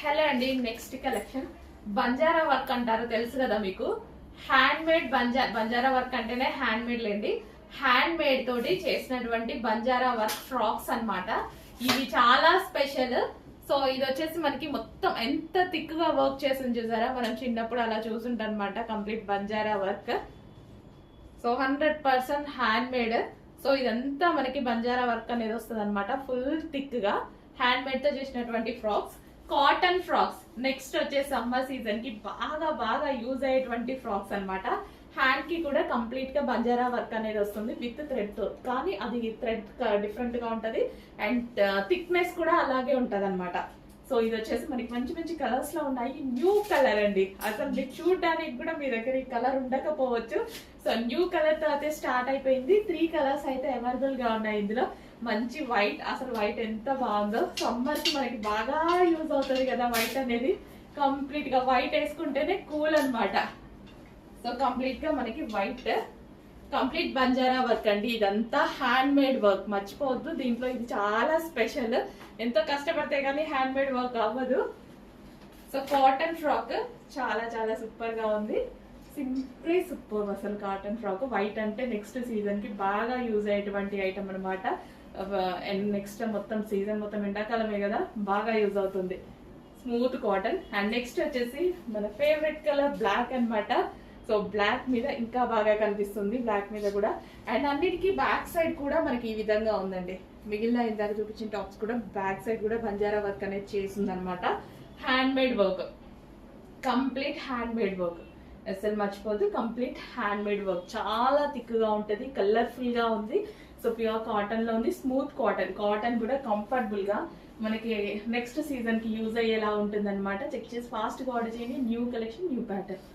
Hello అండి, next collection Banjara work అంటారు తెలుసు కదా మీకు. హ్యాండ్ మేడ్ బంజారా వర్క్ అంటేనే హ్యాండ్ మేడ్ లేండి. హ్యాండ్ మేడ్ తోటి చేసినటువంటి బంజారా వర్క్ ఫ్రాక్స్ అన్నమాట. ఇవి చాలా స్పెషల్. సో ఇది వచ్చేసి మనకి మొత్తం ఎంత థిక్ గా వర్క్ చేసి చూసారా, మనం చిన్నప్పుడు అలా చూసుంటాం అనమాట. Complete Banjara work. So 100% hand made. So ఇదంతా మనకి బంజారా వర్క్ అనేది వస్తుంది అనమాట. ఫుల్ థిక్ గా హ్యాండ్ మేడ్ తో చేసినటువంటి ఫ్రాక్స్, కాటన్ ఫ్రాక్స్. నెక్స్ట్ వచ్చే సమ్మర్ సీజన్ కి బాగా యూజ్ అయ్యేటువంటి ఫ్రాక్స్ అన్నమాట. హ్యాండ్ కి కూడా కంప్లీట్ గా బంజారా వర్క్ అనేది వస్తుంది విత్ థ్రెడ్ తో. కానీ అది థ్రెడ్ డిఫరెంట్ గా ఉంటది అండ్ థిక్నెస్ కూడా అలాగే ఉంటది అనమాట. సో ఇది వచ్చేసి మనకి మంచి మంచి కలర్స్ లో ఉన్నాయి. న్యూ కలర్ అండి. అసలు మీకు చూడడానికి కూడా మీ దగ్గర ఈ కలర్ ఉండకపోవచ్చు. సో న్యూ కలర్ తో అయితే స్టార్ట్ అయిపోయింది. 3 కలర్స్ అయితే అవైలబుల్ గా ఉన్నాయి ఇందులో. మంచి వైట్, అసలు వైట్ ఎంత బాగుందో. సమ్మర్ కి మనకి బాగా యూజ్ అవుతుంది కదా వైట్ అనేది. కంప్లీట్ గా వైట్ వేసుకుంటేనే కూల్ అనమాట. సో కంప్లీట్ గా మనకి వైట్, కంప్లీట్ బంజారా వర్క్ అండి. ఇదంతా హ్యాండ్ మేడ్ వర్క్, మర్చిపోవద్దు. దీంట్లో ఇది చాలా స్పెషల్. ఎంతో కష్టపడితే కానీ హ్యాండ్ మేడ్ వర్క్ అవ్వదు. సో కాటన్ ఫ్రాక్ చాలా సూపర్ గా ఉంది. సింప్లీ సూపర్ అసలు కాటన్ ఫ్రాక్. వైట్ అంటే నెక్స్ట్ సీజన్ కి బాగా యూజ్ అయ్యేటువంటి ఐటమ్ అనమాట. నెక్స్ట్ మొత్తం సీజన్ మొత్తం ఎండాకాలమే కదా, బాగా యూజ్ అవుతుంది. Smooth cotton. అండ్ నెక్స్ట్ వచ్చేసి మన ఫేవరెట్ కలర్ బ్లాక్ అన్నమాట. సో బ్లాక్ మీద ఇంకా బాగా కనిపిస్తుంది, బ్లాక్ మీద కూడా. అండ్ అన్నిటికీ బ్యాక్ సైడ్ కూడా మనకి ఈ విధంగా ఉందండి. మిగిలిన ఇందాక చూపించిన టాప్స్ కూడా బ్యాక్ సైడ్ కూడా బంజారా వర్క్ అనేది చేసింది అనమాట. Hand made work, complete hand made work. అసలు మర్చిపోద్దు, కంప్లీట్ హ్యాండ్ మేడ్ వర్క్. చాలా థిక్ గా ఉంటుంది, కలర్ఫుల్ గా ఉంది. సో ప్యూర్ కాటన్ లో ఉంది. Smooth cotton. కాటన్ కూడా కంఫర్టబుల్ గా మనకి నెక్స్ట్ సీజన్ కి యూజ్ అయ్యేలా ఉంటుంది అనమాట. చెక్ చేసి ఫాస్ట్ గా ఆర్డర్ చేయండి. New collection, new pattern.